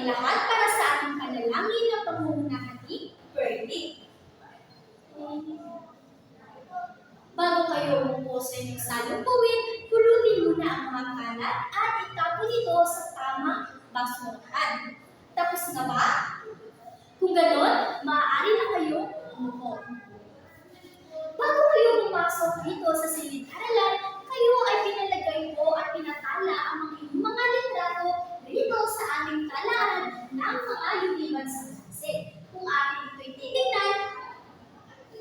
kayong lahat para sa ating panalangin na pangunguna ni Bernie. Bago kayo umupo sa inyong salungkuin, pulutin muna ang mga kalat at itapon ito sa tamang basurahan. Tapos na ba? Kung ganon, maaari na kayong umupo. Bago kayo pumasok dito sa silid-aralan, kayo ay pinalagay po at pinatala ang mga litrato dito sa aming talaan ng mga lumiban sa klase. Kung atin ito'y titignan,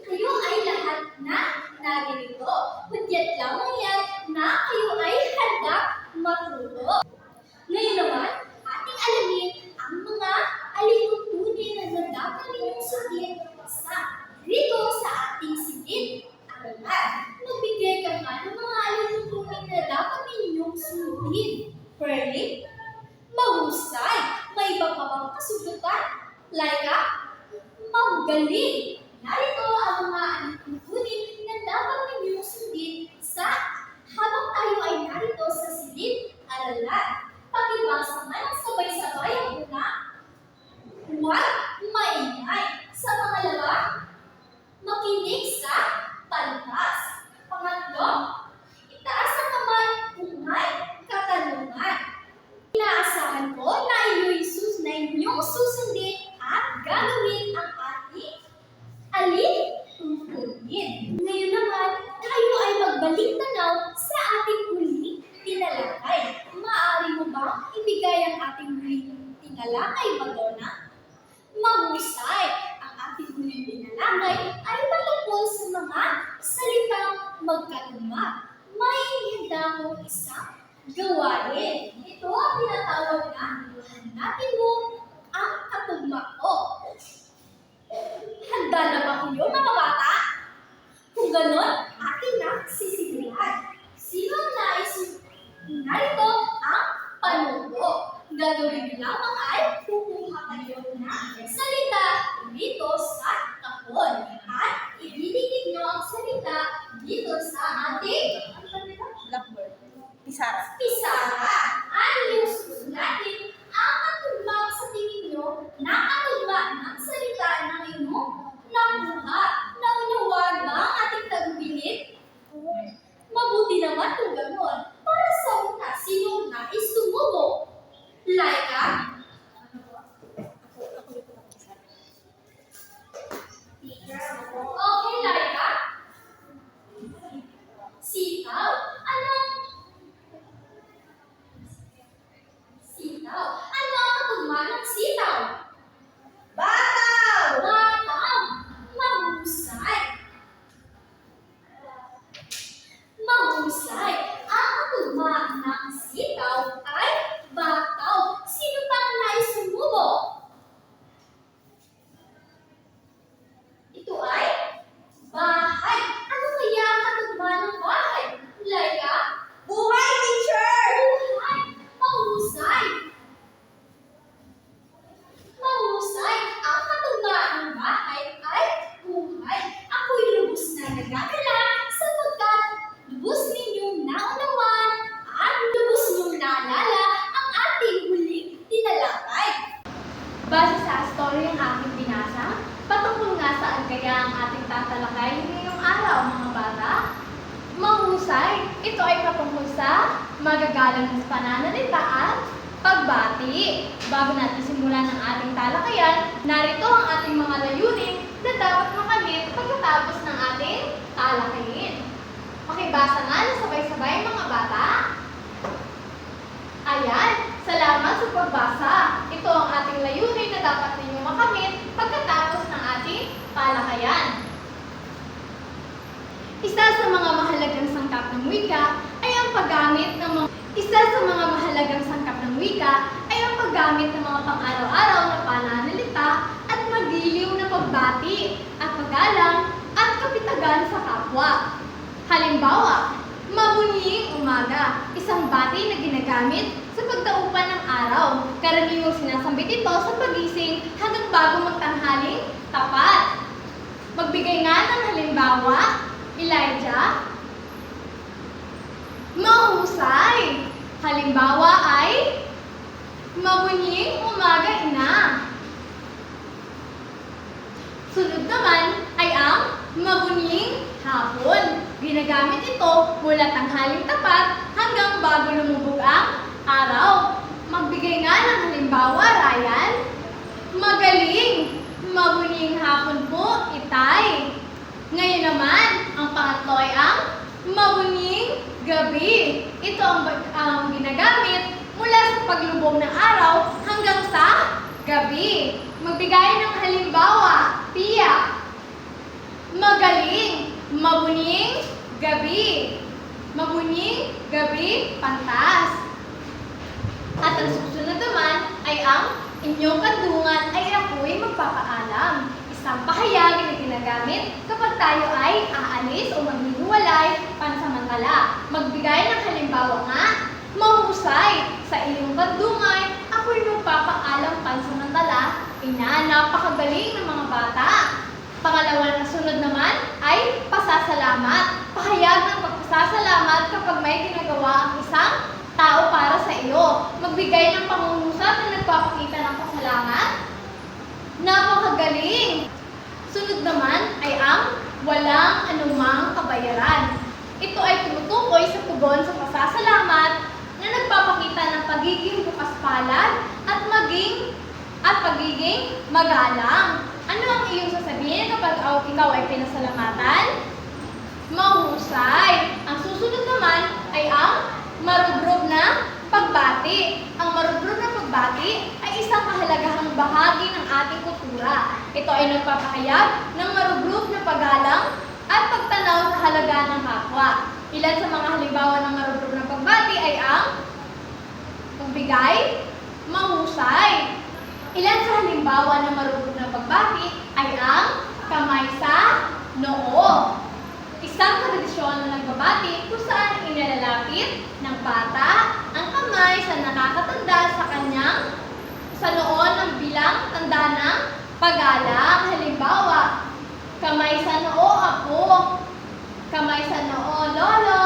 kayo ay lahat na naririto. Hudyat lamang yan na kayo ay handang matuto. Ngayon naman, ating alamin ang mga alituntunin na dapat ninyong sundin dito sa ating silid-aralan. Magbigay ka nga ng mga alituntunin na dapat ninyong sundin. Pearly? Mahusay! May iba pa bang kasugutan? Laika? Magaling! Narito ang mga alituntunin na dapat ninyong sundin habang tayo ay narito sa silid-aralan. Pakibasa man ang sabay-sabay ang una. Huwag maingay. Sa pangalawa, makinig sa palabas. Pangatlo, itaas ang kamay kung may katanungan. Inaasahan ko na inyong susundin at gagawin ang ating alituntunin. Ngayon naman, tayo ay magbalik tanaw sa ating huling tinalakay. Maaari mo ba ibigay ang ating huling tinalakay, Madonna? Mahusay! Ang ating huling tinalakay ay patungkol sa mga salitang magkatugma. May handa mo isang gawain. Ito ang tinatawag na hanapin mo ang katugma ko. Handa na ba kayo, mga bata? Kung ganon, akin na sisigrihan. Sino ang nais narito ang panuto? Gagawin niyo lamang ay kukuha kayo ng salita dito sa kahon at ididikit niyo ang salita dito sa ating Blackboard. Pisara. Pisara. Ano yung susunatin ang katugma sa tingin niyo na katugma ng salita ng inyong nakuha? Naunawaan ba ang ating tagubilin? Mabuti naman kung gano'n. Para sa una, sino nais sumubo? Laika? Okay, Laika? Sitaw? Sitaw? Ano ang katugma ng sitaw? Bataw! Bataw! Mahusay! Mahusay! Ang katugma ng sitaw ay bataw. Sino pa ang nais sumubo? Ito ay bahay. Ano kaya ang katugma ng bahay? Laika? Buhay, teacher! Buhay! Mahusay! Mahusay! Ang katugma ng bahay ay buhay. Ako'y lubos na nagagala sapagkat lubos ninyong naunawaan at lubos ninyong naalala ang ating huling tinalakay. Base sa story ang aking binasa, patungkol nga saan kaya ang ating tatalakay ngayong araw, mga bata? Mahusay! Ito ay patungkol sa magagalang ng pananalita at pagbati. Bago natin simulan ang ating talakayan, narito ang ating mga layunin na dapat makamit pagkatapos ng ating talakayin. Makibasa nga na sabay-sabay, mga bata. Ayan, salamat sa pagbasa. Ito ang ating layunin na dapat ninyong makamit pagkatapos ng ating talakayan. Isa sa mga mahalagang sangkap ng wika ay ang paggamit ng mga pang-araw-araw na pananalita at magiliw na pagbati at paggalang at kapitagan sa kapwa. Halimbawa, mabunying umaga, isang bati na ginagamit sa pagtaupan ng araw. Karaniwang sinasambit ito sa pagising hanggang bago magtanghaling tapat. Magbigay nga ng halimbawa, Elijah, mahusay. Halimbawa ay, mabunying umaga, ginagamit ito mula tanghaling tapat hanggang bago lumubog ang araw. Magbigay nga ng halimbawa, Ryan. Magaling! Mabuning hapon po, Itay. Ngayon naman, ang pangatlo ay ang mabuning gabi. Ito ang ginagamit mula sa paglubog ng araw hanggang sa gabi. Magbigay ng halimbawa, Pia. Magaling! Mabuning gabi. Mabuning gabi, pantas. At ang susunod naman ay ang inyong kandungan ay ako'y magpapaalam. Isang pahayag na ginagamit kapag tayo ay aalis o maghihiwalay pansamantala. Magbigay ng halimbawa nga, mahusay sa iyong kandungan, ako'y magpapaalam pansamantala. Ina, napakagaling ng mga bata. Pangalawa na sunod naman ay pasasalamat. Pahayag ng pagpasasalamat kapag may ginagawa ang isang tao para sa iyo. Magbigay ng pangungusap na nagpapakita ng pasalamat. Napakagaling! Sunod naman ay ang walang anumang kabayaran. Ito ay tumutukoy sa tugon sa pasasalamat na nagpapakita ng pagiging bukas palad at pagiging magalang. Ano ang iyong sasabihin kapag ikaw ay pinasalamatan? Mahusay! Ang susunod naman ay ang marubrob na pagbati. Ang marubrob na pagbati ay isang kahalagahang bahagi ng ating kultura. Ito ay nagpapahayag ng marubrob na paggalang at pagtanaw sa halaga ng kapwa. Ilan sa mga halimbawa ng marubrob na pagbati ay ang pagbigay, mahusay. Ilan sa halimbawa ng marubrob na pagbati ay ang kamay sa noo. Isang tradisyon na nagbabati kung saan inilalapit ng bata ang kamay sa nakakatanda sa noo ng bilang tanda ng paggalang. Halimbawa, kamay sa noo apo, kamay sa noo lolo,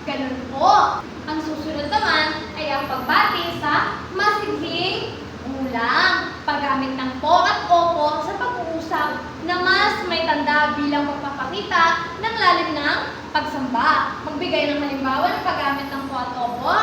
ganun po. Ang susunod naman ay ang pagbati sa masigling ulang. Paggamit ng po at opo sa pag-uusap na mas may tanda bilang pagpapakita ng lalim ng pagsamba. Magbigay ng halimbawa ng paggamit ng po at opo.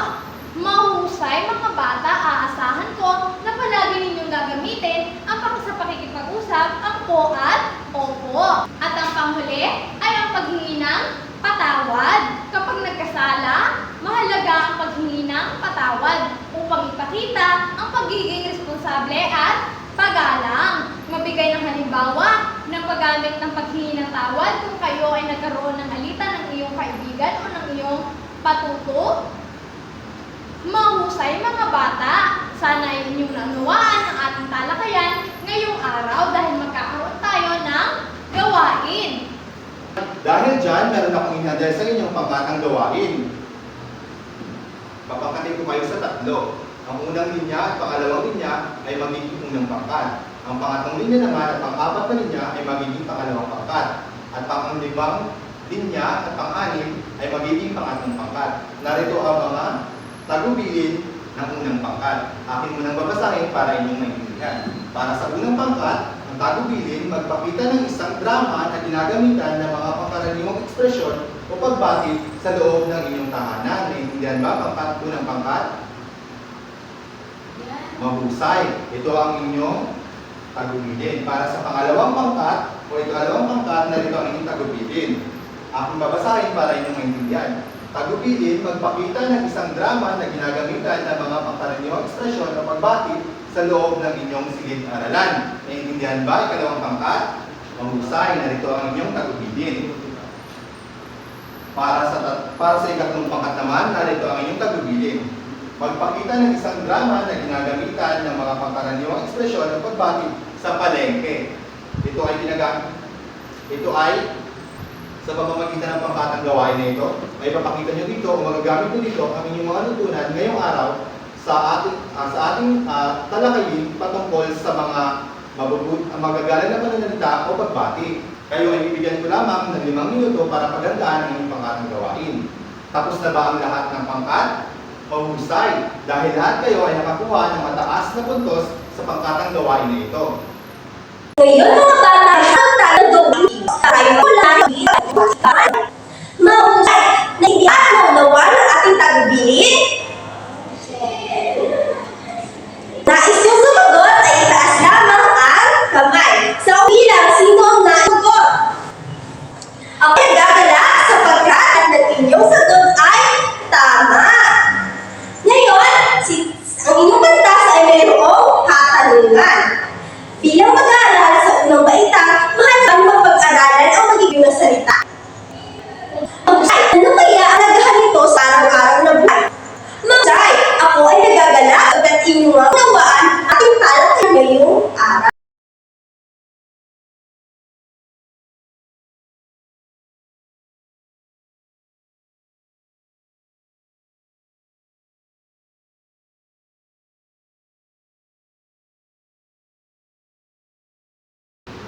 Mahusay mga bata, aasahan ko na palagi ninyong gagamitin ang sa pakikipag-usap ang po at opo. At ang panghuli ay ang paghingi ng patawad. Kapag nagkasala, mahalaga ang paghingi ng patawad upang ipakita ang pagiging responsable at paggalang. Mabigay ng halimbawa ng paggamit ng paghingi ng tawad kung kayo ay nagkaroon ng alitan ng iyong kaibigan o ng iyong patuto. Mahusay mga bata, sana ay inyong naunawaan ang ating talakayan ngayong araw dahil magkakaroon tayo ng gawain. Dahil dyan, meron akong inadal sa inyong pangkatang gawain. Papangkatin ko kayo sa tatlo. Ang unang linya at pangalawang linya ay magiging unang pangkat. Ang pangatlong linya naman at pang-apat na linya ay magiging pangalawang pangkat. At pang-limang linya at pang-anim ay magiging pangatlong pangkat. Narito ang mga tagubilin ng unang pangkat. Akin munang babasahin para inyong maintindihan. Para sa unang pangkat, ang tagubilin magpakita ng isang drama na ginagamitan ng mga pangkaraniwang ekspresyon o pagbati sa loob ng inyong tahanan. Naintindihan ba pangkat unang pangkat? Mahusay. Ito ang inyong tagubilin. Para sa pangalawang pangkat o ikalawang pangkat, narito ang inyong tagubilin. Aking babasahin para inyong maintindihan. Tagubilin, magpakita ng isang drama na ginagamitan ng mga pangkaraniwang ekspresyon o pagbati sa loob ng inyong silid-aralan. Naintindihan ba ikalawang pangkat? Mahusay. Narito ang inyong tagubilin. Para sa ikatlong pangkat naman, narito ang inyong tagubilin. Magpakita ng isang drama na ginagamitan ng mga pangkaraniwang ekspresyon o pagbati sa palengke. Ito ay sa pamamagitan ng pangkatang gawain na ito, ay papakita nyo dito o magagamit nyo dito ang inyong mga lutunan ngayong araw sa ating talakayin patungkol sa mga magagalang na pananalita o pagbati. Kayo ay bibigyan ko lamang ng 5 minuto para pagandaan ang inyong pangkatang gawain. Tapos na ba ang lahat ng pangkat? Mahusay, dahil lahat kayo ay nakakuha ng mataas na puntos sa pangkatang gawain na ito. Ngayon mga bata, ang tatandong tayo mula ng katanungan. Bilang mag-aaral sa unang baita, mahalagang mapag-aralan ang magiging na salita. Ano kaya ang nagahan nito sa araw-araw na buhay? Mamsay, ako ay nagagalak at inyong unawaan ating talakay ngayong araw.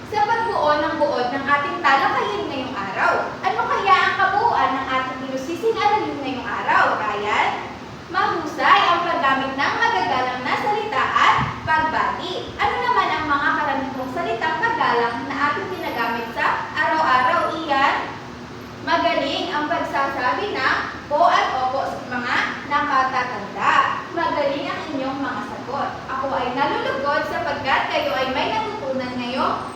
Sa pagbuo ng buod ng ating talakayin ngayong araw, ano kaya ang kabuuan ng ating binusising aralin ngayong araw, Ryan? Mahusay ang paggamit ng magagalang na salita at pagbati. Ano naman ang mga karaniwang salitang magalang na ating ginagamit sa araw-araw, Ian? Magaling ang pagsasabi ng po at opo sa mga nakatatanda. Magaling ang inyong mga sagot. Ako ay nalulugod sapagkat kayo ay may natutunan ngayong